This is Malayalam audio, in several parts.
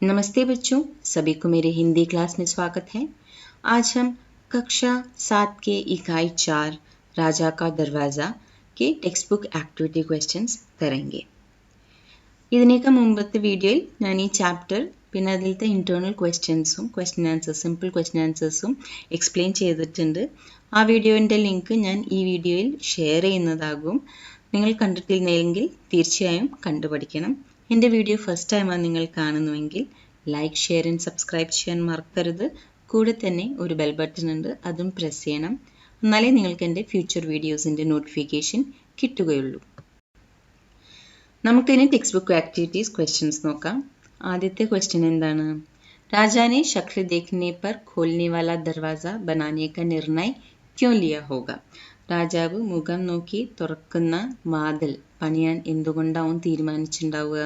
नमस्ते बच्चों, सभी को मेरे हिंदी क्लास में स्वागत है। आज हम कक्षा 7 के इकाई 4 राजा का दरवाज़ा के ടെക്സ്റ്റ് ബുക്ക് ആക്ടിവിറ്റി ക്വസ്റ്റ്യൻസ് കरेंगे. ഇതിനേക്ക് മുമ്പത്തെ വീഡിയോയിൽ ഞാൻ ഈ ചാപ്റ്റർ പിന്നെ അതിലത്തെ ഇന്റേണൽ ക്വസ്റ്റ്യൻസും സിമ്പിൾ ക്വസ്റ്റ്യൻ ആൻസേഴ്സും എക്സ്പ്ലെയിൻ ചെയ്തിട്ടുണ്ട്. ആ വീഡിയോയുടെ ലിങ്ക് ഞാൻ ഈ വീഡിയോയിൽ ഷെയർ ചെയ്യുന്നതാകും. നിങ്ങൾ കണ്ടിട്ടില്ലെങ്കിൽ തീർച്ചയായും കണ്ടുപഠിക്കണം. എൻ്റെ വീഡിയോ ഫസ്റ്റ് ടൈമാണ് നിങ്ങൾ കാണുന്നുവെങ്കിൽ ലൈക്ക്, ഷെയർ ആൻഡ് സബ്സ്ക്രൈബ് ചെയ്യാൻ മറക്കരുത്. കൂടെ തന്നെ ഒരു ബെൽ ബട്ടൺ ഉണ്ട്, അതും പ്രസ് ചെയ്യണം. എന്നാലേ നിങ്ങൾക്ക് എൻ്റെ ഫ്യൂച്ചർ വീഡിയോസിൻ്റെ നോട്ടിഫിക്കേഷൻ കിട്ടുകയുള്ളൂ. നമുക്കിനി ടെക്സ്റ്റ് ബുക്ക് ആക്ടിവിറ്റീസ് ക്വസ്റ്റ്യൻസ് നോക്കാം. ആദ്യത്തെ ക്വസ്റ്റ്യൻ എന്താണ്? राजा ने शक्ल देखने पर खोलने वाला दरवाजा बनाने का निर्णय क्यों लिया होगा? രാജാവ് മുഖം നോക്കി തുറക്കുന്ന വാതിൽ പണിയാൻ എന്തുകൊണ്ടാവും തീരുമാനിച്ചിട്ടുണ്ടാവുക?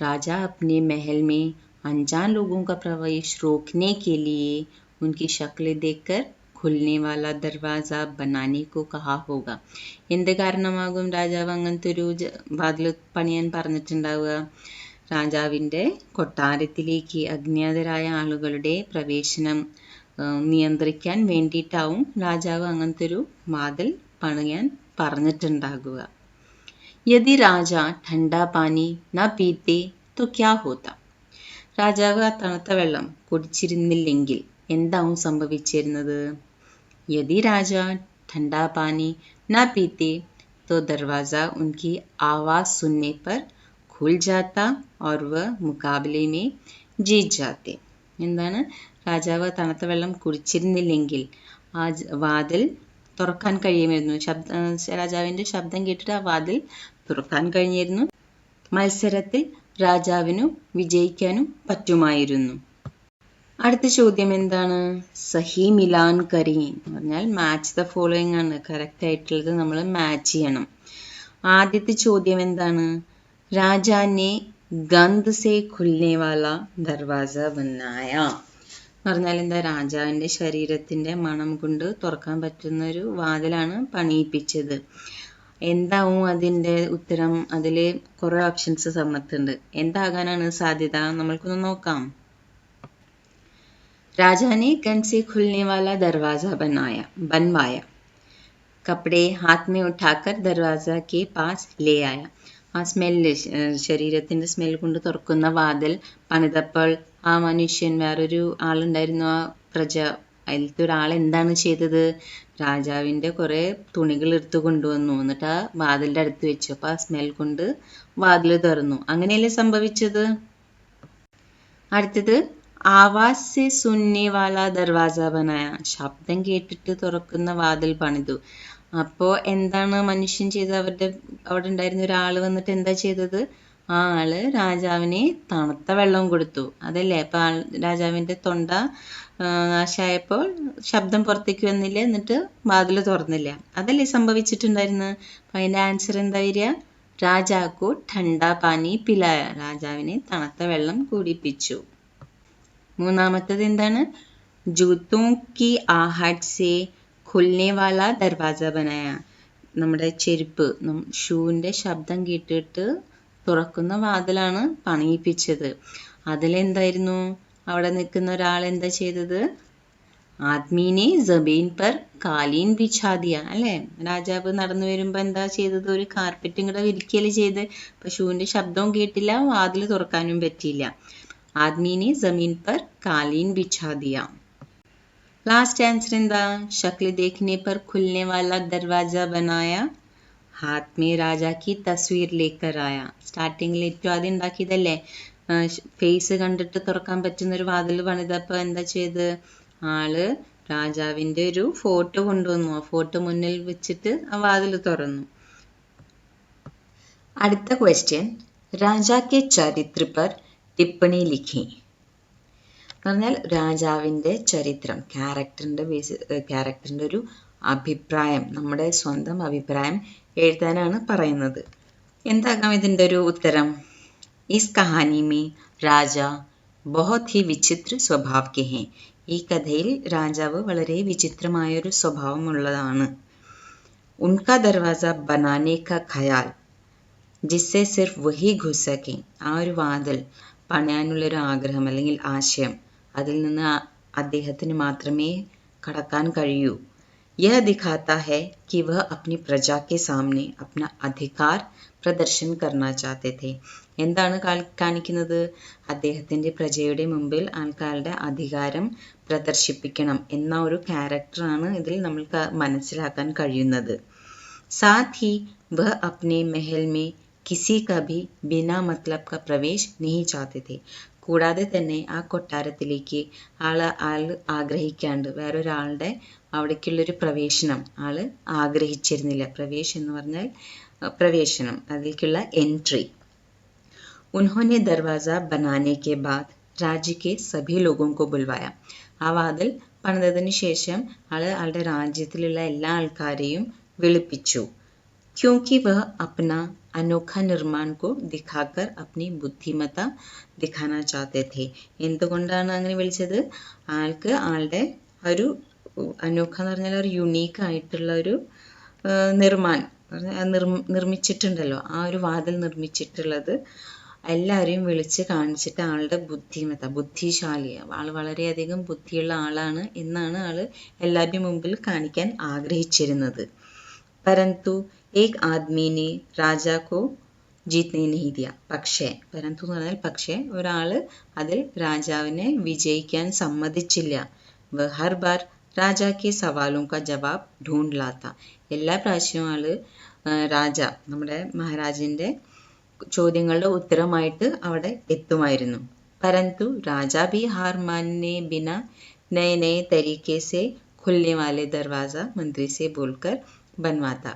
राजा अपने महल में अनजान लोगों का प्रवेश रोकने के लिए उनकी शक्ल देखकर खुलने वाला दरवाजा बनाने को कहा होगा. എന്ത് കാരണമാകും രാജാവ് അങ്ങനത്തെ ഒരു വാതിൽ പണിയാൻ പറഞ്ഞിട്ടുണ്ടാവുക? രാജാവിൻ്റെ കൊട്ടാരത്തിലേക്ക് അജ്ഞാതരായ ആളുകളുടെ പ്രവേശനം നിയന്ത്രിക്കാൻ വേണ്ടിയിട്ടാവും രാജാവ് അങ്ങനത്തെ ഒരു വാതിൽ പണിയാൻ പറഞ്ഞിട്ടുണ്ടാകുക. യദി രാജ ठंडा पानी न पीते तो क्या होता? രാജാവ് ആ തണുത്ത വെള്ളം കുടിച്ചിരുന്നില്ലെങ്കിൽ എന്താവും സംഭവിച്ചിരുന്നത്? യദി രാജ ठंडा पानी न पीते तो दरवाज़ा उनकी आवाज़ सुनने पर खुल जाता और वह मुकाबले में जीत जाते. എന്താണ്? രാജാവ് തണുത്ത വെള്ളം കുടിച്ചിരുന്നില്ലെങ്കിൽ ആ വാതിൽ തുറക്കാൻ കഴിയുമായിരുന്നു. രാജാവിൻ്റെ ശബ്ദം കേട്ടിട്ട് ആ വാതിൽ തുറക്കാൻ കഴിഞ്ഞിരുന്നു. മത്സരത്തിൽ രാജാവിനു വിജയിക്കാനും പറ്റുമായിരുന്നു. അടുത്ത ചോദ്യം എന്താണ്? സഹി മിലാൻ കരി എന്ന് പറഞ്ഞാൽ മാച്ച് ദ ഫോളോയിങ് ആണ്. കറക്റ്റ് ആയിട്ടുള്ളത് നമ്മൾ മാച്ച് ചെയ്യണം. ആദ്യത്തെ ചോദ്യം എന്താണ്? രാജാനെ ഗന്ധ് സേ ഖുൽനെ വാല ദർവാസ ബനായ എന്ന് പറഞ്ഞാൽ എന്താ? രാജാവിൻ്റെ ശരീരത്തിൻ്റെ മണം കൊണ്ട് തുറക്കാൻ പറ്റുന്ന ഒരു വാതിലാണ് പണിയിപ്പിച്ചത്. എന്താവും അതിൻ്റെ ഉത്തരം? അതിൽ കുറേ ഓപ്ഷൻസ് തന്നിട്ടുണ്ട്. എന്താകാനാണ് സാധ്യത? നമ്മൾക്കൊന്ന് നോക്കാം. राजा ने गन से खुलने वाला दरवाजा बनवाया. कपड़े हाथ में उठाकर दरवाजा के पास ले आया. ആ സ്മെല്ല്, ശരീരത്തിൻ്റെ സ്മെൽ കൊണ്ട് തുറക്കുന്ന വാതിൽ പണിതപ്പോൾ ആ മനുഷ്യൻ, വേറൊരു ആളുണ്ടായിരുന്നു, ആ പ്രജ, അതിലത്തെ ഒരാൾ എന്താണ് ചെയ്തത്? രാജാവിൻ്റെ കുറേ തുണികൾ എടുത്തു കൊണ്ടുവന്നു. എന്നിട്ട് ആ വാതിലിൻ്റെ അടുത്ത് വെച്ചു. അപ്പോൾ ആ സ്മെൽ കൊണ്ട് വാതിൽ തുറന്നു. അങ്ങനെയല്ലേ സംഭവിച്ചത്? അടുത്തത് ആവാസ് സെ സുൻനെ വാല ദർവാസ ബനായ. ശബ്ദം കേട്ടിട്ട് തുറക്കുന്ന വാതിൽ പണിതു. അപ്പോൾ എന്താണ് മനുഷ്യൻ ചെയ്തത്? അവിടെ ഉണ്ടായിരുന്ന ഒരാൾ വന്നിട്ട് എന്താ ചെയ്തത്? ആ ആള് രാജാവിന് തണുത്ത വെള്ളം കൊടുത്തു. അതല്ലേ? അപ്പം രാജാവിൻ്റെ തൊണ്ട നാശമായപ്പോൾ ശബ്ദം പുറത്തേക്ക് വന്നില്ല, എന്നിട്ട് വാതിൽ തുറന്നില്ല. അതല്ലേ സംഭവിച്ചിട്ടുണ്ടായിരുന്നത്? അപ്പം അതിൻ്റെ ആൻസർ എന്താ വരിക? രാജാക്കു ठंडा पानी पिलाया. രാജാവിനെ തണുത്ത വെള്ളം കുടിപ്പിച്ചു. മൂന്നാമത്തത് എന്താണ്? ജൂത്തോं की आहट से खुलने वाला दरवाजा बनाया. നമ്മുടെ ചെരുപ്പ്, ഷൂവിൻ്റെ ശബ്ദം കേട്ടിട്ട് തുറക്കുന്ന വാതിലാണ് പണിയിപ്പിച്ചത്. അതിലെന്തായിരുന്നു? അവിടെ നിൽക്കുന്ന ഒരാൾ എന്താ ചെയ്തത്? ആദ്മീനെ ജമീൻ പർ കാലീൻ ബിഛാ ദിയ. അല്ലേ? രാജാവ് നടന്നു വരുമ്പോൾ എന്താ ചെയ്തത്? ഒരു കാർപ്പറ്റും കൂടെ വിരിക്കല് ചെയ്ത്. അപ്പം ഷൂവിൻ്റെ ശബ്ദവും കേട്ടില്ല, വാതിൽ തുറക്കാനും പറ്റിയില്ല. ആദ്മീനെ ജമീൻ പർ കാലീൻ ബിഛാ ദിയ. लास्ट आंसर എന്താ? शक्ल देखने पर खुलने वाला दरवाजा बनाया. हाथ में राजा की तस्वीर लेकर आया. സ്റ്റാർട്ടിങ്ങിൽ ഏറ്റവും ആദ്യം ഉണ്ടാക്കിയതല്ലേ? ഫേസ് കണ്ടിട്ട് തുറക്കാൻ പറ്റുന്ന ഒരു വാതിൽ പണിതപ്പോൾ എന്താ ചെയ്ത്? ആള് രാജാവിൻ്റെ ഒരു ഫോട്ടോ കൊണ്ടുവന്നു. ആ ഫോട്ടോ മുന്നിൽ വെച്ചിട്ട് ആ വാതിൽ തുറന്നു. അടുത്ത ക്വസ്റ്റ്യൻ, രാജാ കെ ചരിത്ര പർ ടിപ്പണി ലിഖി. പറഞ്ഞാൽ രാജാവിൻ്റെ ചരിത്രം, ക്യാരക്ടറിൻ്റെ ഒരു അഭിപ്രായം, നമ്മുടെ സ്വന്തം അഭിപ്രായം എഴുതാനാണ് പറയുന്നത്. എന്താകാം ഇതിൻ്റെ ഒരു ഉത്തരം? ഇസ് കഹാനി മേ രാജ ബഹുത് ഹി വിചിത്ര സ്വഭാവ കെ ഹെ. ഈ കഥയിൽ രാജാവ് വളരെ വിചിത്രമായൊരു സ്വഭാവമുള്ളതാണ്. ഉൻകാ ദർവാസ ബനാനെ കാ ഖയാൽ ജിസ്സെ സിർഫ് വഹി ഘുസ് സക്കെ. ആ ഒരു വാതിൽ പണയാനുള്ളൊരു ആഗ്രഹം അല്ലെങ്കിൽ ആശയം അതിൽ നിന്ന് അദ്ദേഹത്തിന് മാത്രമേ കടക്കാൻ കഴിയൂ. यह दिखाता है कि वह अपनी प्रजा के सामने अपना अधिकार പ്രദർശൻ करना चाहते थे. എന്താണ് കാണിക്കുന്നത്? അദ്ദേഹത്തിൻ്റെ പ്രജയുടെ മുമ്പിൽ ആൾക്കാരുടെ അധികാരം പ്രദർശിപ്പിക്കണം എന്ന ഒരു ക്യാരക്ടറാണ് ഇതിൽ നമ്മൾക്ക് മനസ്സിലാക്കാൻ കഴിയുന്നത്. साथ ही वह अपने महल में किसी का भी बिना मतलब का प्रवेश नहीं चाहते थे. കൂടാതെ തന്നെ ആ കൊട്ടാരത്തിലേക്ക് ആൾ ആഗ്രഹിക്കാണ്ട് വേറൊരാളുടെ അവിടേക്കുള്ളൊരു പ്രവേശനം ആള് ആഗ്രഹിച്ചിരുന്നില്ല. പ്രവേശം എന്ന് പറഞ്ഞാൽ പ്രവേശനം, അതിലേക്കുള്ള എൻട്രി. उन्होंने दरवाज़ा बनाने के बाद राज्य के सभी लोगों को बुलवाया. ആ വാതിൽ പണിതതിന് ശേഷം ആളുടെ രാജ്യത്തിലുള്ള എല്ലാ ആൾക്കാരെയും വിളിപ്പിച്ചു. क्योंकि वह अपना अनोखा निर्माण को दिखाकर अपनी बुद्धिमत्ता दिखाना चाहते थे. എന്തുകൊണ്ടാണ് അങ്ങനെ വിളിച്ചത്? ആൾക്ക് ആളുടെ ഒരു അനോഖ എന്ന് പറഞ്ഞാൽ ഒരു യുണീക്ക് ആയിട്ടുള്ള ഒരു നിർമ്മിച്ചിട്ടുണ്ടല്ലോ, ആ ഒരു വാതിൽ നിർമ്മിച്ചിട്ടുള്ളത് എല്ലാവരെയും വിളിച്ച് കാണിച്ചിട്ട് ആളുടെ ബുദ്ധിശാലി, ആൾ വളരെയധികം ബുദ്ധിയുള്ള ആളാണ് എന്നാണ് ആള് എല്ലാവരുടെയും മുമ്പിൽ കാണിക്കാൻ ആഗ്രഹിച്ചിരുന്നത്. परंतु एक आदमी ने राजा को जीतने नहीं दिया. परंतु എന്ന് പറഞ്ഞാൽ പക്ഷേ ഒരാള് അതിൽ രാജാവിനെ വിജയിക്കാൻ സമ്മതിച്ചില്ല. वह हर बार राजा के सवालों का जवाब ढूंढ लाता. എല്ലാ പ്രാവശ്യവും ആള് നമ്മുടെ മഹാരാജന്റെ ചോദ്യങ്ങളുടെ ഉത്തരമായിട്ട് അവിടെ എത്തുമായിരുന്നു. परंतु राजा भी हार मानने बिना नए नए तरीके से खुलने वाले दरवाजा मंत्री से बोलकर बनवाता.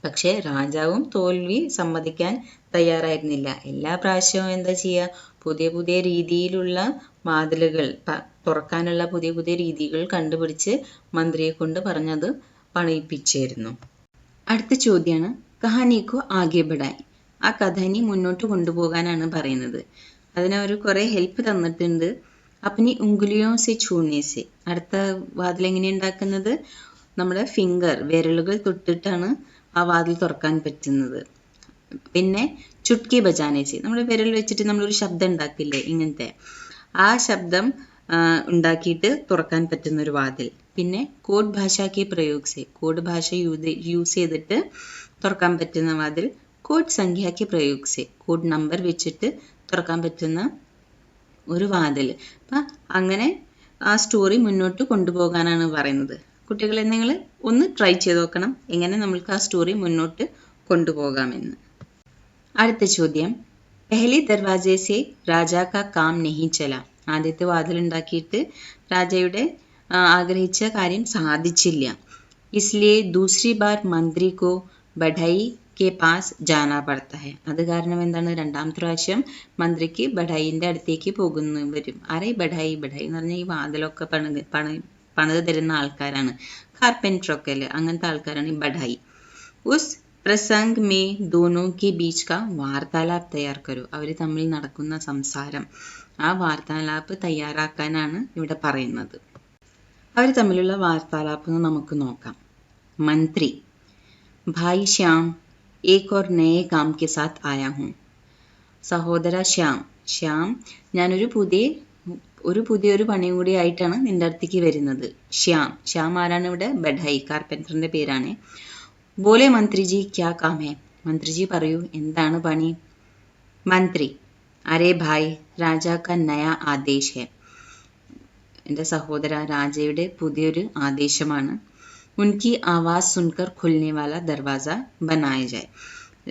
പക്ഷേ രാജാവും തോൽവി സമ്മതിക്കാൻ തയ്യാറായിരുന്നില്ല. എല്ലാ പ്രാവശ്യവും എന്താ ചെയ്യുക? പുതിയ പുതിയ രീതിയിലുള്ള വാതിലുകൾ തുറക്കാനുള്ള പുതിയ പുതിയ രീതികൾ കണ്ടുപിടിച്ച് മന്ത്രിയെ കൊണ്ട് പറഞ്ഞത് പണിയിപ്പിച്ചിരുന്നു. അടുത്ത ചോദ്യമാണ് കഹാനിക്കോ ആകെ ബഡായി. ആ കഥ ഇനി മുന്നോട്ട് കൊണ്ടുപോകാനാണ് പറയുന്നത്. അതിനവർ കുറേ ഹെൽപ്പ് തന്നിട്ടുണ്ട്. അപ്പനി ഉംഗുലിയോ സെ ഛൂനെ സെ. അടുത്ത വാതിൽ എങ്ങനെയാണ് ഉണ്ടാക്കുന്നത്? നമ്മുടെ വിരലുകൾ തൊട്ടിട്ടാണ് ആ വാതിൽ തുറക്കാൻ പറ്റുന്നത്. പിന്നെ ചുട്കി ബജാനെ സെ, നമ്മുടെ വിരൽ വെച്ചിട്ട് നമ്മളൊരു ശബ്ദം ഉണ്ടാക്കില്ലേ, ഇങ്ങനത്തെ ആ ശബ്ദം ഉണ്ടാക്കിയിട്ട് തുറക്കാൻ പറ്റുന്ന ഒരു വാതിൽ. പിന്നെ കോഡ് ഭാഷാക്കി പ്രയോഗസെ, കോഡ് ഭാഷ യൂസ് ചെയ്തിട്ട് തുറക്കാൻ പറ്റുന്ന വാതിൽ. കോഡ് സംഖ്യാക്കി പ്രയോഗസെ, കോഡ് നമ്പർ വെച്ചിട്ട് തുറക്കാൻ പറ്റുന്ന ഒരു വാതിൽ. അപ്പം അങ്ങനെ ആ സ്റ്റോറി മുന്നോട്ട് കൊണ്ടുപോകാനാണ് പറയുന്നത്. കുട്ടികളെ നിങ്ങൾ ഒന്ന് ട്രൈ ചെയ്ത് നോക്കണം എങ്ങനെ നമ്മൾക്ക് ആ സ്റ്റോറി മുന്നോട്ട് കൊണ്ടുപോകാമെന്ന്. അടുത്ത ചോദ്യം പെഹ്ലി ദർവാസെ സെ രാജാ കാ കാം നഹി ചല. ആദ്യത്തെ വാതിൽ ഉണ്ടാക്കിയിട്ട് രാജയുടെ ആഗ്രഹിച്ച കാര്യം സാധിച്ചില്ല. ഇസ്ലിയെ ദൂസരി ബാർ മന്ത്രി കോ ബഡായി കെ പാസ് ജാനാ പड़ता है. അത് കാരണം എന്താണ്? രണ്ടാമത്തെ പ്രാവശ്യം മന്ത്രിക്ക് ബഡായിൻ്റെ അടുത്തേക്ക് വരും. ആരെ? ബഡായി എന്ന് പറഞ്ഞാൽ ഈ വാതിലൊക്കെ പണിത് തരുന്ന ആൾക്കാരാണ്. കാർപ്പൻറ്ററൊക്കെ അല്ലേ, അങ്ങനത്തെ ആൾക്കാരാണ് ഈ ബഡായി. ഉസ് പ്രസംഗ് മേ ദോനോ കെ ബീച്ച് കാ വാർത്താലാപ് തയ്യാർ കരോ. അവർ തമ്മിൽ നടക്കുന്ന സംസാരം, ആ വാർത്താലാപ് തയ്യാറാക്കാനാണ് ഇവിടെ പറയുന്നത്. അവർ തമ്മിലുള്ള വാർത്താലാപ് നമുക്ക് നോക്കാം. മന്ത്രി ഭായ് ശ്യാം ഏക് ഓർ നയേ കാം കെ സാത്ത് ആയാ ഹൂം. സഹോദര ശ്യാം ഞാനൊരു പുതിയൊരു പണിയും കൂടി ആയിട്ടാണ് നിന്റെ അടുത്തേക്ക് വരുന്നത്. ശ്യാം ആരാണ് ഇവിടെ? ബഡായി, കാർപ്പൻറ്ററിന്റെ പേരാണ്. ബോലെ മന്ത്രിജി ക്യാ കാം ഹെ. മന്ത്രിജി പറയൂ, എന്താണ് പണി? മന്ത്രി അരേ ഭായ് രാജാ കാ നയാ ആദേശ് ഹെ. എൻ്റെ സഹോദര, രാജയുടെ പുതിയൊരു ആദേശമാണ്. ഉൻകി ആവാസ് സുൻകർ ഖുൽനെ വാല ദർവാസ ബനായ ജായ്.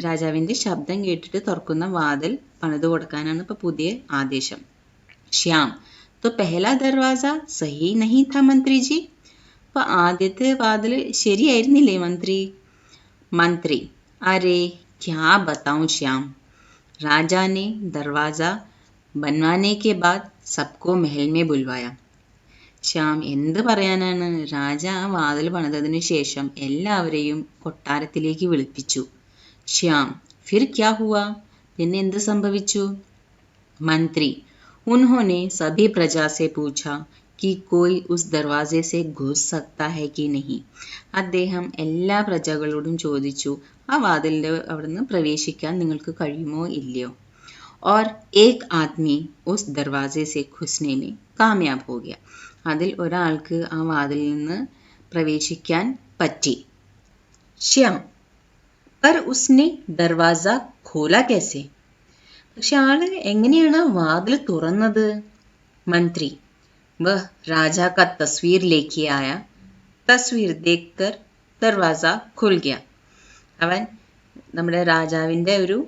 രാജാവിൻ്റെ ശബ്ദം കേട്ടിട്ട് തുറക്കുന്ന വാതിൽ പണിത് കൊടുക്കാനാണ് ഇപ്പോൾ പുതിയ ആദേശം. ശ്യാം तो पहला दरवाजा सही नहीं था मंत्री जी. അപ്പോൾ ആദ്യത്തെ വാതിൽ ശരിയായിരുന്നില്ലേ മന്ത്രി? मंत्री अरे क्या बताऊं श्याम, राजा ने दरवाजा बनवाने के बाद सबको महल में बुलवाया. ശ്യാം എന്ത് പറയാനാണ്? രാജ ആ വാതിൽ പണിതതിനു ശേഷം എല്ലാവരെയും കൊട്ടാരത്തിലേക്ക് വിളിപ്പിച്ചു. ശ്യാം ഫിർ ക്യാ ഹുവാ. പിന്നെ എന്ത് സംഭവിച്ചു? मंत्री उन्होंने सभी प्रजा से पूछा कि कोई उस दरवाजे से घुस सकता है कि नहीं. അദ്ദേഹം എല്ലാ പ്രജകളോടും ചോദിച്ചു, ആ വാതിലിൻ്റെ അവിടുന്ന് പ്രവേശിക്കാൻ നിങ്ങൾക്ക് കഴിയുമോ ഇല്ലയോ. और एक आदमी उस दरवाजे से घुसने में कामयाब हो गया. അതിൽ ഒരാൾക്ക് ആ വാതിലിൽ നിന്ന് പ്രവേശിക്കാൻ പറ്റി. ശ്യാം पर उसने दरवाजा खोला कैसे? പക്ഷെ ആള് എങ്ങനെയാണ് വാതിൽ തുറന്നത്? मंत्री वह राजा का तस्वीर लेके आया. तस्वीर देखकर दरवाजा खुल गया. അവൻ നമ്മുടെ രാജാവിൻ്റെ ഒരു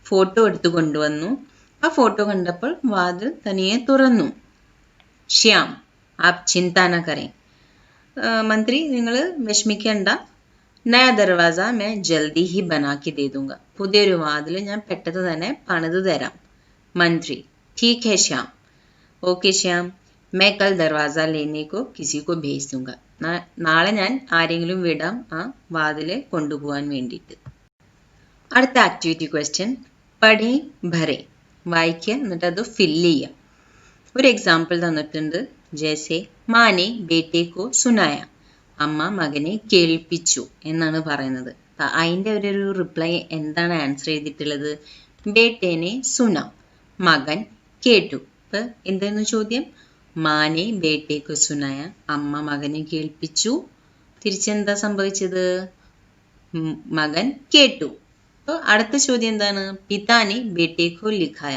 ഫോട്ടോ എടുത്തു കൊണ്ടുവന്നു. ആ ഫോട്ടോ കണ്ടപ്പോൾ വാതിൽ തനിയെ തുറന്നു. ശ്യാം ആപ് ചിന്ത ന കരേं. മന്ത്രി നിങ്ങൾ വിഷമിക്കേണ്ട. നയ ദർവാസ मैं जल्दी ही बना के दे दूंगा. പുതിയൊരു വാതിൽ ഞാൻ പെട്ടെന്ന് തന്നെ പണിതു തരാം. मंत्री ठीक है श्याम. ओके श्याम मैं कल दरवाजा लेने को किसी को भेज दूंगा. നാളെ ഞാൻ ആരെങ്കിലും വിടാം ആ വാതിൽ കൊണ്ടുപോകാൻ വേണ്ടിയിട്ട്. അടുത്ത ആക്ടിവിറ്റി ക്വസ്റ്റ്യൻ പഠേ ഭരെ. വായിക്കുക എന്നിട്ട് അത് ഫില്ല് ചെയ്യുക. ഒരു എക്സാമ്പിൾ തന്നിട്ടുണ്ട്. ജैसे മാനെ ബേटे को सुनाया. അമ്മ മകനെ കേൾപ്പിച്ചു എന്നാണ് പറയുന്നത്. അതിൻ്റെ ഒരു റിപ്ലൈ എന്താണ് ആൻസർ ചെയ്തിട്ടുള്ളത്? ബേട്ടേനെ സുന, മകൻ കേട്ടു. ഇപ്പം എന്തായിരുന്നു ചോദ്യം? മാനെ ബേട്ടേക്ക് സുനായ, അമ്മ മകനെ കേൾപ്പിച്ചു. തിരിച്ചെന്താ സംഭവിച്ചത്? മകൻ കേട്ടു. അപ്പോൾ അടുത്ത ചോദ്യം എന്താണ്? പിതാനെ ബേട്ടേക്കോ ലിഖായ.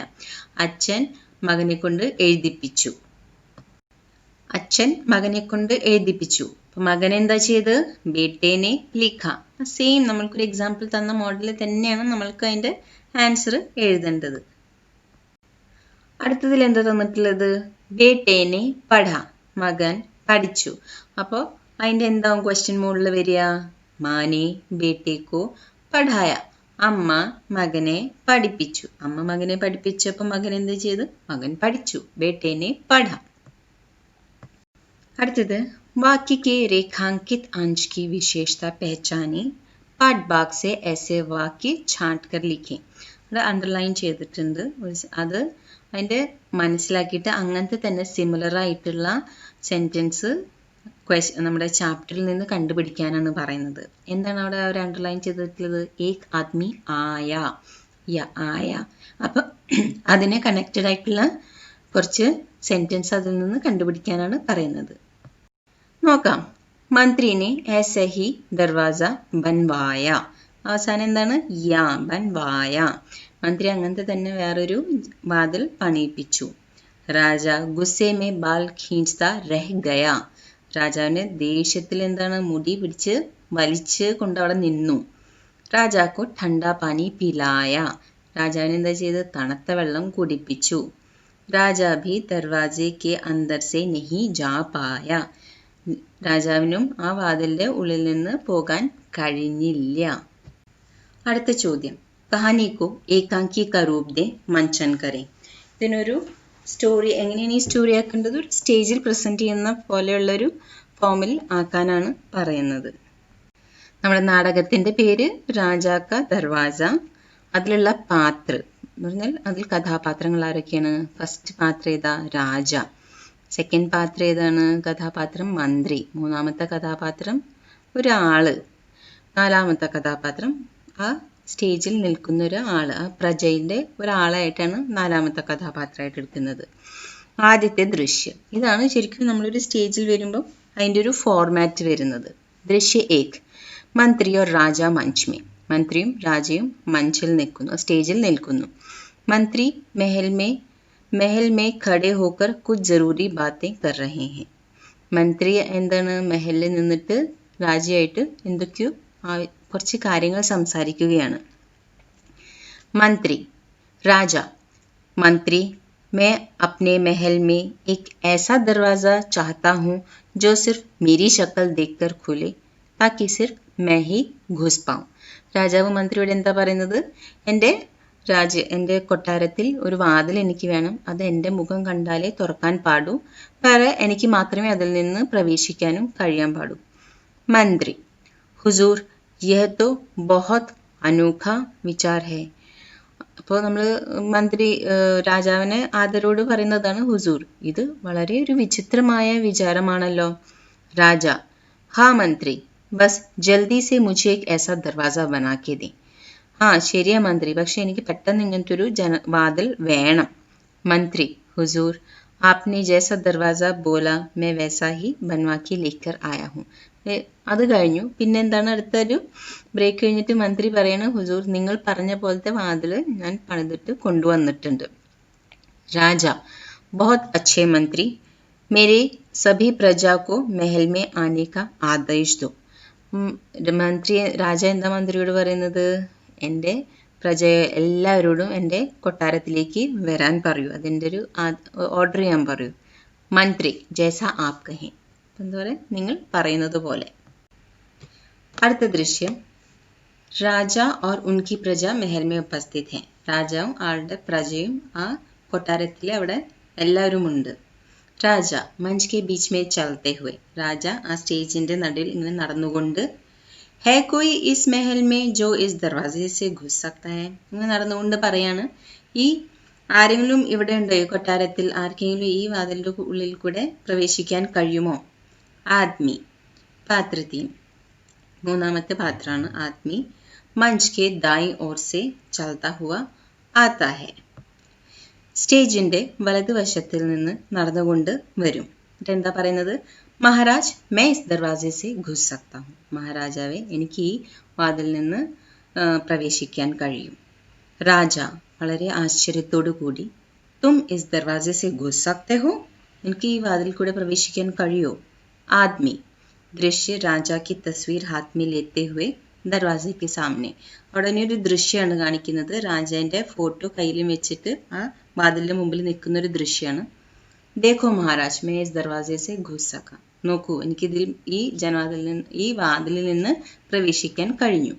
അച്ഛൻ മകനെ കൊണ്ട് എഴുതിപ്പിച്ചു. അച്ഛൻ മകനെ കൊണ്ട് എഴുതിപ്പിച്ചു. അപ്പം മകൻ എന്താ ചെയ്ത്? ബേട്ടേനെ ലിഖ. സെയിം നമ്മൾക്കൊരു എക്സാമ്പിൾ തന്ന മോഡൽ തന്നെയാണ് നമ്മൾക്ക് അതിൻ്റെ ആൻസർ എഴുതേണ്ടത്. അടുത്തതിൽ എന്താ തന്നിട്ടുള്ളത്? ബേട്ടേനെ പഠ, മകൻ പഠിച്ചു. അപ്പോൾ അതിൻ്റെ എന്താവും ക്വസ്റ്റ്യൻ മോഡിൽ വരിക? മാനെ ബേട്ടേക്കോ പഠായ, അമ്മ മകനെ പഠിപ്പിച്ചു. അമ്മ മകനെ പഠിപ്പിച്ചപ്പോൾ മകൻ എന്ത് ചെയ്തു? മകൻ പഠിച്ചു. ബേട്ടേനെ പഠ. അടുത്തത് वाक्य के रेखांकित अंश की विशेषता पहचाने. पाठ भाग से ऐसे वाक्य छांट कर लिखें. അത് അണ്ടർലൈൻ ചെയ്തിട്ടുണ്ട്. അത് അതിൻ്റെ മനസ്സിലാക്കിയിട്ട് അങ്ങനത്തെ തന്നെ സിമിലർ ആയിട്ടുള്ള സെൻറ്റൻസ് നമ്മുടെ ചാപ്റ്ററിൽ നിന്ന് കണ്ടുപിടിക്കാനാണ് പറയുന്നത്. എന്താണ് അവിടെ അവർ അണ്ടർലൈൻ ചെയ്തിട്ടുള്ളത്? ഏക് ആദ്മി ആയ, ആയ. അപ്പം അതിനെ കണക്റ്റഡ് ആയിട്ടുള്ള കുറച്ച് സെൻറ്റൻസ് അതിൽ നിന്ന് കണ്ടുപിടിക്കാനാണ് പറയുന്നത്. നോക്കാം. മന്ത്രിനെ ऐसे ही ദർവാസ ബൻവായ. അവസാനം എന്താണ്? യാ ബൻവായ. മന്ത്രി അങ്ങനത്തെ തന്നെ വേറൊരു വാതിൽ പണിയിപ്പിച്ചു. രാജ ഗുസ്സേ മേ ബാൽ ഖീൻച്താ രഹ് ഗയാ. രാജാവിന് ദേഷ്യത്തിൽ എന്താണ്? മുടി പിടിച്ച് വലിച്ച് കൊണ്ട് അവിടെ നിന്നു. രാജാക്കു ठंडा പാനി പിലായ. രാജാവിന് എന്താ ചെയ്ത്? തണുത്ത വെള്ളം കുടിപ്പിച്ചു. രാജാ ഭി ദർവാസെ കെ അന്ദർ സെ നഹി ജാ പായ. രാജാവിനും ആ വാതിലിൻ്റെ ഉള്ളിൽ നിന്ന് പോകാൻ കഴിഞ്ഞില്ല. അടുത്ത ചോദ്യം. കഹാനിക്കോ ഏകാങ്കി കാ രൂപ് ദേ മഞ്ചൻ കരേ. ഇതിനൊരു സ്റ്റോറി, എങ്ങനെയാണ് ഈ സ്റ്റോറി ആക്കേണ്ടത്? ഒരു സ്റ്റേജിൽ പ്രസൻറ്റ് ചെയ്യുന്ന പോലെയുള്ളൊരു ഫോമിൽ ആക്കാനാണ് പറയുന്നത്. നമ്മുടെ നാടകത്തിൻ്റെ പേര് രാജാ കാ ദർവാസ. അതിലുള്ള പാത്ര എന്ന് പറഞ്ഞാൽ അതിൽ കഥാപാത്രങ്ങൾ ആരൊക്കെയാണ്? ഫസ്റ്റ് പാത്രം ഏതാ? രാജ. സെക്കൻഡ് പാത്രം ഏതാണ്? കഥാപാത്രം മന്ത്രി. മൂന്നാമത്തെ കഥാപാത്രം ഒരാള്. നാലാമത്തെ കഥാപാത്രം ആ സ്റ്റേജിൽ നിൽക്കുന്ന ഒരാൾ, ആ പ്രജയുടെ ഒരാളായിട്ടാണ് നാലാമത്തെ കഥാപാത്രമായിട്ട് എടുക്കുന്നത്. ആദ്യത്തെ ദൃശ്യം. ഇതാണ് ശരിക്കും നമ്മളൊരു സ്റ്റേജിൽ വരുമ്പോൾ അതിൻ്റെ ഒരു ഫോർമാറ്റ് വരുന്നത്. ദൃശ്യ ഏക്. മന്ത്രി ഓർ രാജ മഞ്ച് മേ. മന്ത്രിയും രാജയും മഞ്ചിൽ നിൽക്കുന്നു, സ്റ്റേജിൽ നിൽക്കുന്നു. മന്ത്രി महल में खड़े होकर कुछ ज़रूरी बातें कर रहे हैं. മന്ത്രി എന്താണ്? മെഹലിൽ നിന്നിട്ട് രാജയായിട്ട് എന്തൊക്കെയോ കുറച്ച് കാര്യങ്ങൾ സംസാരിക്കുകയാണ്. മന്ത്രി രാജ. मंत्री मैं अपने महल में एक ऐसा दरवाज़ा चाहता हूँ जो सिर्फ मेरी शक्ल देखकर खुले ताकि सिर्फ मैं ही घुस पाऊँ. രാജാവ് മന്ത്രിയോട് എന്താ പറയുന്നത്? എൻ്റെ കൊട്ടാരത്തിൽ ഒരു വാതിൽ എനിക്ക് വേണം. അത് എൻ്റെ മുഖം കണ്ടാലേ തുറക്കാൻ പാടൂ. വേറെ എനിക്ക് മാത്രമേ അതിൽ നിന്ന് പ്രവേശിക്കാനും കഴിയാൻ പാടൂ. മന്ത്രി ഹുസൂർ യഹ് തോ ബഹുത് അനൂഖ വിചാർ ഹൈ. അപ്പോൾ നമ്മൾ മന്ത്രി രാജാവിനെ ആദരോട് പറയുന്നതാണ് ഹുസൂർ. ഇത് വളരെ ഒരു വിചിത്രമായ വിചാരമാണല്ലോ. രാജ ഹാ മന്ത്രി ബസ് ജൽദി സെ മുझे एक ऐसा दरवाज़ा बना के दें. ആ ശരിയാ മന്ത്രി, പക്ഷെ എനിക്ക് പെട്ടെന്ന് ഇങ്ങനത്തെ ഒരു വാതിൽ വേണം. മന്ത്രി, हुजूर आपने जैसा दरवाजा बोला मैं वैसा ही बनवा के लेकर आया हूँ. അത് കഴിഞ്ഞു. പിന്നെന്താണ് അടുത്തൊരു ബ്രേക്ക് കഴിഞ്ഞിട്ട് മന്ത്രി പറയണ, ഹുസൂർ നിങ്ങൾ പറഞ്ഞ പോലത്തെ വാതിൽ ഞാൻ പണിതിട്ട് കൊണ്ടുവന്നിട്ടുണ്ട്. രാജ, बहुत अच्छे मंत्री, मेरे सभी प्रजा को महल में आने का आदेश दो. മന്ത്രി രാജ എന്താ മന്ത്രിയോട് പറയുന്നത്? എൻ്റെ പ്രജ എല്ലാവരോടും എൻ്റെ കൊട്ടാരത്തിലേക്ക് വരാൻ പറയൂ, അതിൻ്റെ ഒരു ഓർഡർ ചെയ്യാൻ പറയൂ. മന്ത്രി, ജൈസ ആപ് കഹേ. എന്താ പറയുക, നിങ്ങൾ പറയുന്നത് പോലെ. അടുത്ത ദൃശ്യം, രാജ और उनकी പ്രജ महल में उपस्थित हैं. രാജാവും ആളുടെ പ്രജയും ആ കൊട്ടാരത്തിൽ അവിടെ എല്ലാവരും ഉണ്ട്. രാജ, मंच के बीच में चलते हुए. രാജ ആ സ്റ്റേജിന്റെ നടുവിൽ ഇങ്ങനെ നടന്നുകൊണ്ട്, है कोई इस महल में जो इस दरवाजे से घुस सकता है. ഇങ്ങനെ നടന്നുകൊണ്ട് പറയാണ്, ഈ ആരെങ്കിലും ഇവിടെ ഉണ്ടോ ഈ കൊട്ടാരത്തിൽ, ആർക്കെങ്കിലും ഈ വാതിലിന്റെ ഉള്ളിൽ കൂടെ പ്രവേശിക്കാൻ കഴിയുമോ? ആദ്മി, പാത്രത്തിൽ മൂന്നാമത്തെ പാത്രമാണ് ആദ്മി. मंच के दाईं ओर से चलता हुआ आता है. സ്റ്റേജിന്റെ വലതുവശത്തിൽ നിന്ന് നടന്നുകൊണ്ട് വരും. എന്താ പറയുന്നത്? മഹാരാജ്, मैं इस दरवाजे से घुस सकता हूँ. മഹാരാജാവേ, എനിക്ക് ഈ വാതിൽ നിന്ന് പ്രവേശിക്കാൻ കഴിയും. രാജ വളരെ ആശ്ചര്യത്തോടു കൂടി, तुम इस दरवाजे से घुस सकते हो. എനിക്ക് ഈ വാതിൽ കൂടെ പ്രവേശിക്കാൻ കഴിയോ? ആദ്മി, ദൃശ്യ രാജാ की तस्वीर हाथ में लेते हुए ദർവാസെ के सामने. ഉടനെ ഒരു ദൃശ്യമാണ് കാണിക്കുന്നത്. രാജാന്റെ ഫോട്ടോ കയ്യിൽ വെച്ചിട്ട് ആ വാതിലിന്റെ മുമ്പിൽ നിൽക്കുന്ന ഒരു ദൃശ്യമാണ്. ദേഖോ മഹാരാജ്, मैं इस दरवाजे से घुस सका. നോക്കൂ, എനിക്കിതിൽ ഈ വാതിലിൽ നിന്ന് പ്രവേശിക്കാൻ കഴിഞ്ഞു.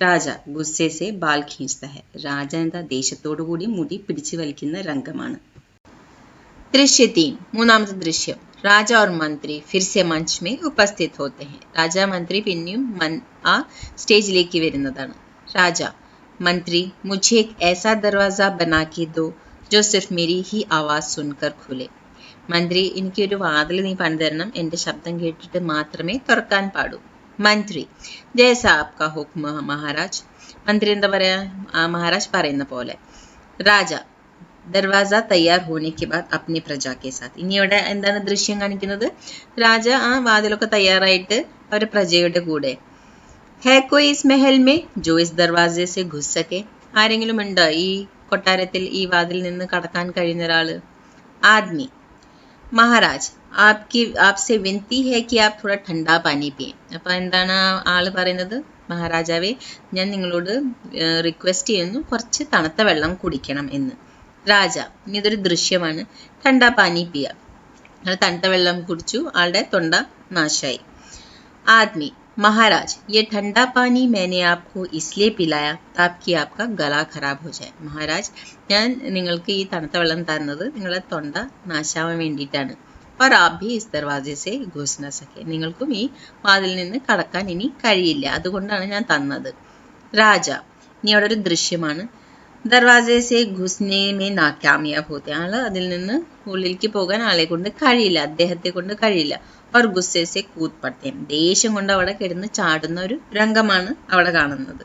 രാജ ഗുസ്സെ സെ ബാൽ ഖീഞ്ച്താ ഹെ. രാജ എന്താ ദേഷ്യത്തോടു കൂടി മുടി പിടിച്ചു വലിക്കുന്ന രംഗമാണ്. दृश्य 3, മൂന്നാമത്തെ ദൃശ്യം, राजा और मंत्री फिर से मंच में उपस्थित होते हैं. राजा मंत्री പിന്നെയും ആ സ്റ്റേജിലേക്ക് വരുന്നതാണ്. राजा, मंत्री, मुझे एक ऐसा दरवाजा बना के दो जो सिर्फ मेरी ही आवाज सुनकर खुले. മന്ത്രി, എനിക്കൊരു വാതിൽ നീ പണിത് തരണം, എൻ്റെ ശബ്ദം കേട്ടിട്ട് മാത്രമേ തുറക്കാൻ പാടൂ. മന്ത്രി, ജൈസ ആപ്കാ ഹുക്മ മഹാരാജ്. മന്ത്രി എന്താ പറയാ, മഹാരാജ് പറയുന്ന പോലെ. രാജ, ദർവാസ തയ്യാർ ഹോനെ കെ ബാദ് അപ്നി പ്രജ കെ സാത്ത്. ഇനി ഇവിടെ എന്താണ് ദൃശ്യം കാണിക്കുന്നത്? രാജ ആ വാതിലൊക്കെ തയ്യാറായിട്ട് അവരുടെ പ്രജയുടെ കൂടെ. ഹേ കോയി ഇസ് മെഹൽ മേ ജോ ഇസ് ദർവാസെ സെ ഘുസ് സകെ. ആരെങ്കിലും ഉണ്ടോ ഈ കൊട്ടാരത്തിൽ ഈ വാതിൽ നിന്ന് കടക്കാൻ കഴിയുന്ന ഒരാള്? ആദ്മി, മഹാരാജ്, ആപ്സെ വിനത്തി ഹേ കി ആപ് തോടാ ठंडा പാനി പിയേ. അപ്പൊ എന്താണ് ആള് പറയുന്നത്? മഹാരാജാവേ, ഞാൻ നിങ്ങളോട് റിക്വസ്റ്റ് ചെയ്യുന്നു, കുറച്ച് തണുത്ത വെള്ളം കുടിക്കണം എന്ന്. രാജ, ഇനി ഇതൊരു ദൃശ്യമാണ്. ठंडा പാനി പിയ. തണുത്ത വെള്ളം കുടിച്ചു, ആളുടെ തൊണ്ട നാശായി. ആദ്മി, महाराज, ये ठंडा पानी मैंने आपको इसलिए पिलाया ताकि आपका गला खराब हो जाए. മഹാരാജ്, ഞാൻ നിങ്ങൾക്ക് ഈ തണുത്ത വെള്ളം തന്നത് നിങ്ങളുടെ തൊണ്ട നാശാവാൻ വേണ്ടിയിട്ടാണ്. और आप भी इस दरवाजे से घुस न सके. നിങ്ങൾക്കും ഈ വാതിൽ നിന്ന് കടക്കാൻ ഇനി കഴിയില്ല, അതുകൊണ്ടാണ് ഞാൻ തന്നത്. രാജ, ഇനി അവിടെ ഒരു ദൃശ്യമാണ്. ദർവാസെ സെ ഘുസ്നെ മേ നാകാമയാബ് ഹോത്തെ. ആള് അതിൽ നിന്ന് ഉള്ളിലേക്ക് പോകാൻ ആളെ കൊണ്ട് കഴിയില്ല, അദ്ദേഹത്തെ കൊണ്ട് കഴിയില്ല. और गुस्से से कूद पड़ते हैं. ദേഷ്യം കൊണ്ട് അവിടെ കിടന്ന് ചാടുന്ന ഒരു രംഗമാണ് അവിടെ കാണുന്നത്.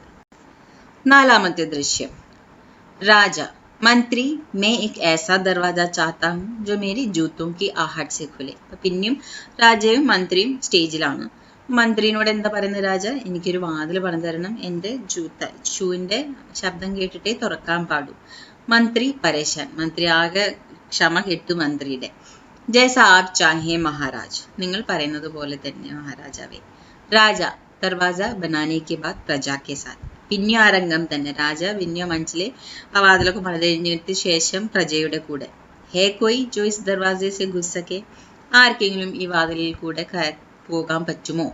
നാലാമത്തെ ദൃശ്യം, രാജ, मंत्री, मैं एक ऐसा दरवाजा चाहता हूँ जो मेरी जूतों की आहट से खुले. പിന്നെയും രാജയും മന്ത്രിയും സ്റ്റേജിലാണ്. മന്ത്രിയോട് എന്താ പറയുന്നത് രാജ? എനിക്കൊരു വാതിൽ പണിത് തരണം, എൻ്റെ ഷൂവിൻ്റെ ശബ്ദം കേട്ടിട്ടേ തുറക്കാൻ പാടൂ. മന്ത്രി പരേശാൻ. മന്ത്രി ആകെ ക്ഷമ കെട്ടു മന്ത്രിയുടെ. ജൈസ ആപ് ചാഹേ മഹാരാജ്. നിങ്ങൾ പറയുന്നത് പോലെ തന്നെ മഹാരാജാവേ. രാജ, ദർവാസ ബനാനെ കെ ബാദ് പ്രജാ കെ സാത്ത്. പിന്നെ ആ രംഗം തന്നെ. രാജ പിന്നെ മഞ്ചിലെ ആ വാതിലൊക്കെ പണിത് കഴിഞ്ഞിട്ട് ശേഷം പ്രജയുടെ കൂടെ. ഹേ കോയി ജോ ഇസ് ദർവാസെ സെ ഘുസ് സകെ. ആർക്കെങ്കിലും ഈ വാതിലിൽ കൂടെ പോകാൻ പറ്റുമോ?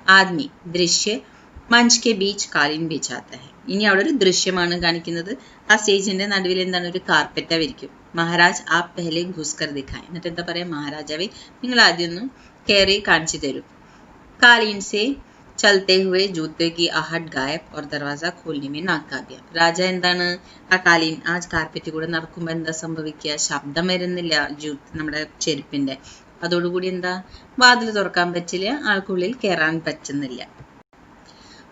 ആദ്മി, ദൃശ്യ മഞ്ച് കെ ബീച്ച് കാലിൻ ബിച്ചാത്ത ഹെ. ഇനി അവിടെ ഒരു ദൃശ്യമാണ് കാണിക്കുന്നത്. ആ സ്റ്റേജിന്റെ നടുവിൽ എന്താണ്, ഒരു കാർപ്പറ്റ് ആയിരിക്കും. മഹാരാജ്, ആപ് പെഹലെ ഘുസ്കർ ദിഖായ്. എന്നിട്ട് എന്താ പറയാ? മഹാരാജാവേ, നിങ്ങൾ ആദ്യം ഒന്ന് കയറി കാണിച്ചു തരൂ. കാലീൻ സെ ചലത്തെ ഹുവേ ജൂത്തെ കി ആഹട്ട് ഗായബ് और दरवाजा खोलने में नाकामयाब. രാജ എന്താണ്, ആ കാലീൻ ആ കാർപ്പറ്റ് കൂടെ നടക്കുമ്പോൾ എന്താ സംഭവിക്കുക? ശബ്ദം വരുന്നില്ല നമ്മുടെ ചെരുപ്പിന്റെ. അതോടുകൂടി എന്താ, വാതിൽ തുറക്കാൻ പറ്റില്ല, ആൾക്കുള്ളിൽ കയറാൻ പറ്റുന്നില്ല.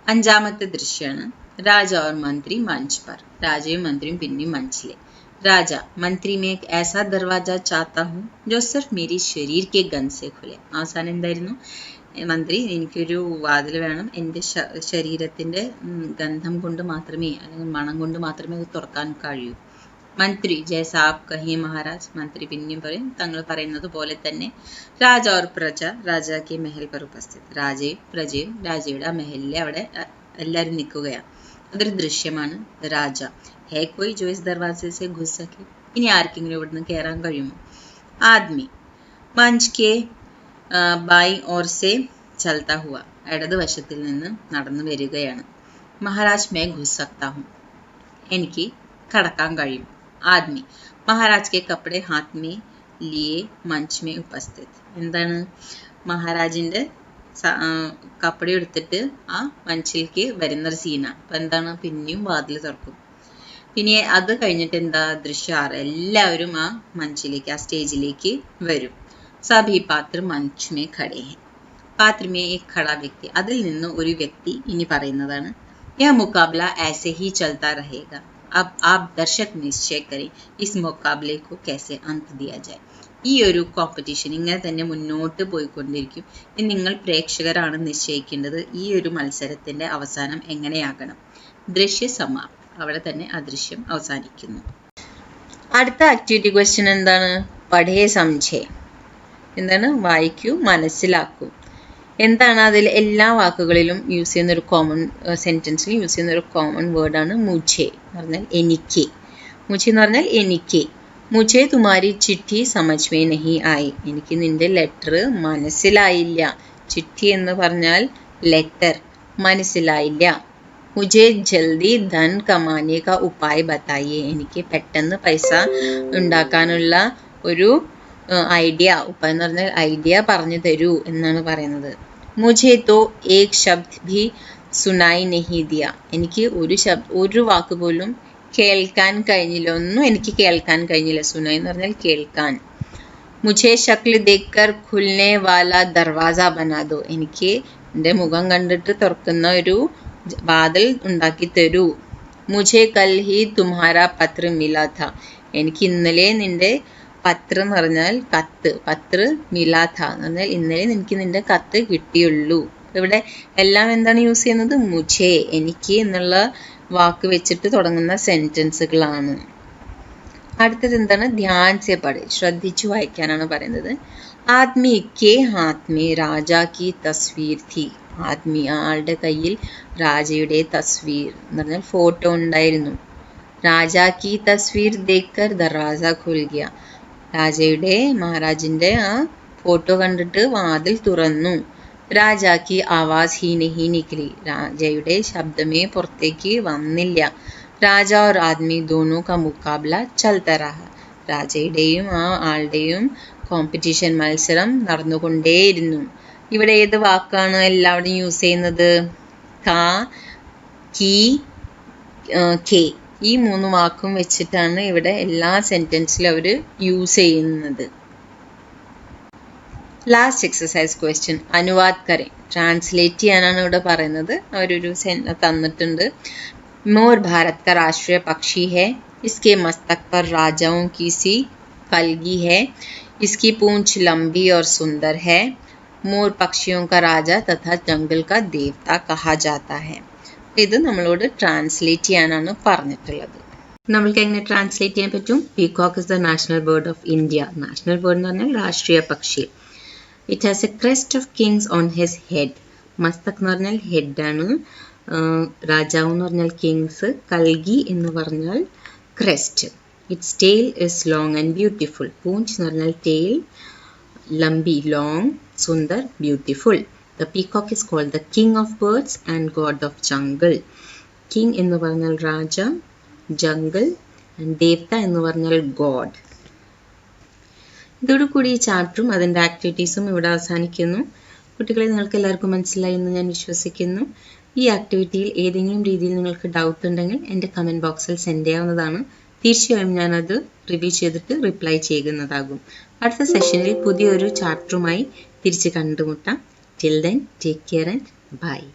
അഞ്ചാമത്തെ ദൃശ്യമാണ്. राजा और मंत्री मंच पर. രാജയും മന്ത്രിയും പിന്നെയും മഞ്ചിലെ. राजा मंत्री में एक ऐसा दरवाजा चाहता हूँ जो सिर्फ मेरी शरीर के गंध से खुले. അവസാനം എന്തായിരുന്നു? മന്ത്രി എനിക്കൊരു വാതിൽ വേണം, എൻ്റെ ശരീരത്തിൻ്റെ ഗന്ധം കൊണ്ട് മാത്രമേ അല്ലെങ്കിൽ മണം കൊണ്ട് മാത്രമേ അത് തുറക്കാൻ കഴിയൂ. മന്ത്രി ജैसा आप कहिए महाराज. മന്ത്രി പിന്നെയും പറയും തങ്ങൾ പറയുന്നത് പോലെ തന്നെ. രാജ और प्रजा राजा के महल पर उपस्थित. രാജയും പ്രജയും രാജയുടെ ആ മെഹലിൽ അവിടെ എല്ലാവരും നിൽക്കുകയാണ്. അതൊരു ദൃശ്യമാണ്. രാജ है कोई जो इस दरवाजे से घुस सके. ഇനി ആർക്കെങ്കിലും ഇവിടുന്ന് കയറാൻ കഴിയുമോ? ആദ്മി मंच के बाई और से चलता हुआ. ഇടതുവശത്തിൽ നിന്ന് നടന്നു വരികയാണ്. മഹാരാജ് मैं घुस सकता हूँ. എനിക്ക് കടക്കാൻ കഴിയും. ആദ്മി മഹാരാജ് के कपड़े हाथ में लिए मंच में उपस्थित. എന്താണ്? മഹാരാജിന്റെ കപ്പട എടുത്തിട്ട് ആ മഞ്ചിലേക്ക് വരുന്നൊരു സീനാണ്. അപ്പൊ എന്താണ്? പിന്നെയും വാതിൽ തുറക്കും. പിന്നെ അത് കഴിഞ്ഞിട്ട് എന്താ ദൃശ്യം 6, എല്ലാവരും ആ മഞ്ചിലേക്ക് ആ സ്റ്റേജിലേക്ക് വരും. സഭി പാത്ര മഞ്ച് മേ ഖടേ ഹൈ. പാത്ര മേ ഏക് ഖടാ വ്യക്തി. അതിൽ നിന്ന് ഒരു വ്യക്തി ഇനി പറയുന്നതാണ്. യഹ് മുക്കാബല ऐसे ही चलता रहेगा. अब आप दर्शक निश्चय करें इस मुकाबले को कैसे अंत दिया जाए. ഈ ഒരു കോമ്പറ്റീഷൻ ഇങ്ങനെ തന്നെ മുന്നോട്ട് പോയിക്കൊണ്ടിരിക്കും. നിങ്ങൾ പ്രേക്ഷകരാണ് നിശ്ചയിക്കേണ്ടത് ഈ ഒരു മത്സരത്തിന്റെ അവസാനം എങ്ങനെയാകണം. ദൃശ്യ സമാപ്തി. അവിടെ തന്നെ ആ ദൃശ്യം അവസാനിക്കുന്നു. അടുത്ത ആക്ടിവിറ്റി ക്വസ്റ്റ്യൻ എന്താണ്? പഠേ സംജേ. എന്താണ്? വായിക്കൂ, മനസ്സിലാക്കൂ. എന്താണ്? അതിൽ എല്ലാ വാക്കുകളിലും യൂസ് ചെയ്യുന്ന ഒരു കോമൺ സെന്റൻസിൽ യൂസ് ചെയ്യുന്ന ഒരു കോമൺ വേർഡാണ് മുझे എന്ന് പറഞ്ഞാൽ എനിക്ക്. മുझे എന്ന് പറഞ്ഞാൽ എനിക്ക്. മുझे തുമാരി ചിട്ടി സമജ് മേ നഹി ആയി. എനിക്ക് നിന്റെ ലെറ്റർ മനസ്സിലായില്ല. ചിട്ടി എന്ന് പറഞ്ഞാൽ ലെറ്റർ, മനസ്സിലായില്ല. മുझे ജൽദി ധൻ കമാനെ കാ ഉപായ് ബതായിയെ. എനിക്ക് പെട്ടെന്ന് പൈസ ഉണ്ടാക്കാനുള്ള ഒരു ഐഡിയ, ഉപായം എന്ന് പറഞ്ഞാൽ ഐഡിയ പറഞ്ഞു തരൂ എന്നാണ് പറയുന്നത്. മുझे तो एक शब्द भी सुनाई नहीं दिया. എനിക്ക് ഒരു വാക്ക് പോലും കേൾക്കാൻ കഴിഞ്ഞില്ല. ഒന്നും എനിക്ക് കേൾക്കാൻ കഴിഞ്ഞില്ല. സുനായി എന്ന് പറഞ്ഞാൽ കേൾക്കാൻ. മുझे शक्ल देखकर खुलने वाला दरवाजा बना दो. എനിക്ക് എൻ്റെ മുഖം കണ്ടിട്ട് തുറക്കുന്ന ഒരു വാതിൽ ഉണ്ടാക്കി തരൂ. മുझे कल ही तुम्हारा पत्र मिला था. എനിക്ക് ഇന്നലെ നിന്റെ പത്ര എന്ന് പറഞ്ഞാൽ കത്ത്, പത്ര മിലാ ഥ എന്ന് പറഞ്ഞാൽ ഇന്നലെ എനിക്ക് നിന്റെ കത്ത് കിട്ടിയുള്ളൂ. ഇവിടെ എല്ലാം എന്താണ് യൂസ് ചെയ്യുന്നത്? മുझे, എനിക്ക് എന്നുള്ള വാക്ക് വെച്ചിട്ട് തുടങ്ങുന്ന സെന്റൻസുകളാണ്. അടുത്തത് എന്താണ്? ധ്യാൻ സെ പഠേ. ശ്രദ്ധിച്ചു വായിക്കാനാണ് പറയുന്നത്. ആദ്മി കെ ഹാത്ത് മേ രാജാ കി തസ്വീർ ഥി. ആദ്മി ആളുടെ കയ്യിൽ രാജയുടെ തസ്വീർ എന്ന് പറഞ്ഞാൽ ഫോട്ടോ ഉണ്ടായിരുന്നു. രാജാ കി തസ്വീർ ദേഖ്കർ ദർവാസ ഖുൽ ഗയ. രാജയുടെ മഹാരാജിന്റെ ആ ഫോട്ടോ കണ്ടിട്ട് വാതിൽ തുറന്നു. രാജാക്ക് ആവാസ് ഹി നഹി നിക്കലി. രാജയുടെ ശബ്ദമേ പുറത്തേക്ക് വന്നില്ല. രാജ और ആദ്മി दोनों का मुकाबला चलता रहा. രാജയുടെയും ആ ആളുടെയും കോമ്പറ്റീഷൻ മത്സരം നടന്നുകൊണ്ടേയിരുന്നു. ഇവിടെ ഏത് വാക്കാണ് എല്ലാവരും യൂസ് ചെയ്യുന്നത്? കാ, കി, കെ. ഈ 3 വാക്കും വെച്ചിട്ടാണ് ഇവിടെ എല്ലാ സെന്റൻസിലും അവർ യൂസ് ചെയ്യുന്നത്. ലാസ്റ്റ് എക്സസൈസ് ക്വസ്റ്റ്യൻ അനുവാദ് കരേ. ട്രാൻസ്ലേറ്റ് ചെയ്യാനാണ് ഇവിടെ പറയുന്നത്. അവരൊരു തന്നിട്ടുണ്ട്. मोर भारत का राष्ट्रीय पक्षी है. इसके मस्तक पर राजाओं की सी कलगी है. इसकी पूंछ लंबी और सुंदर है. मोर पक्षियों का राजा तथा जंगल का देवता कहा जाता है. ഇത് നമ്മളോട് ട്രാൻസ്ലേറ്റ് ചെയ്യാനാണ് പറഞ്ഞിട്ടുള്ളത്. നമ്മൾക്ക് എങ്ങനെ ട്രാൻസ്ലേറ്റ് ചെയ്യാൻ പറ്റും? Peacock is the national bird of India. National bird എന്ന് പറഞ്ഞാൽ രാഷ്ട്രീയ പക്ഷി. It has a crest of kings on his head. മസ്തക് എന്ന് പറഞ്ഞാൽ ഹെഡാണ്. രാജാവ് എന്ന് പറഞ്ഞാൽ കിങ്സ്. കൽഗി എന്ന് പറഞ്ഞാൽ crest. Its tail is long and beautiful. പൂഞ്ച് എന്ന് പറഞ്ഞാൽ ടെയിൽ, ലംബി ലോങ്, സുന്ദർ beautiful. The peacock is called the king of birds and god of jungle. King എന്ന് പറഞ്ഞാൽ രാജ, jungle and ദേവത എന്ന് പറഞ്ഞാൽ god. ഇതോടുകൂടി ഈ ചാപ്റ്ററും അതിൻ്റെ ആക്ടിവിറ്റീസും ഇവിടെ അവസാനിക്കുന്നു. കുട്ടികളെ, നിങ്ങൾക്ക് എല്ലാവർക്കും മനസ്സിലായി എന്ന് ഞാൻ വിശ്വസിക്കുന്നു. ഈ ആക്ടിവിറ്റിയിൽ ഏതെങ്കിലും രീതിയിൽ നിങ്ങൾക്ക് ഡൗട്ട് ഉണ്ടെങ്കിൽ എൻ്റെ കമൻറ്റ് ബോക്സിൽ സെൻഡ് ചെയ്യാവുന്നതാണ്. തീർച്ചയായും ഞാനത് റിവ്യൂ ചെയ്തിട്ട് റിപ്ലൈ ചെയ്യുന്നതാകും. അടുത്ത സെഷനിൽ പുതിയൊരു ചാപ്റ്ററുമായി തിരിച്ച് കണ്ടുമുട്ടാം. Till then, take care and bye.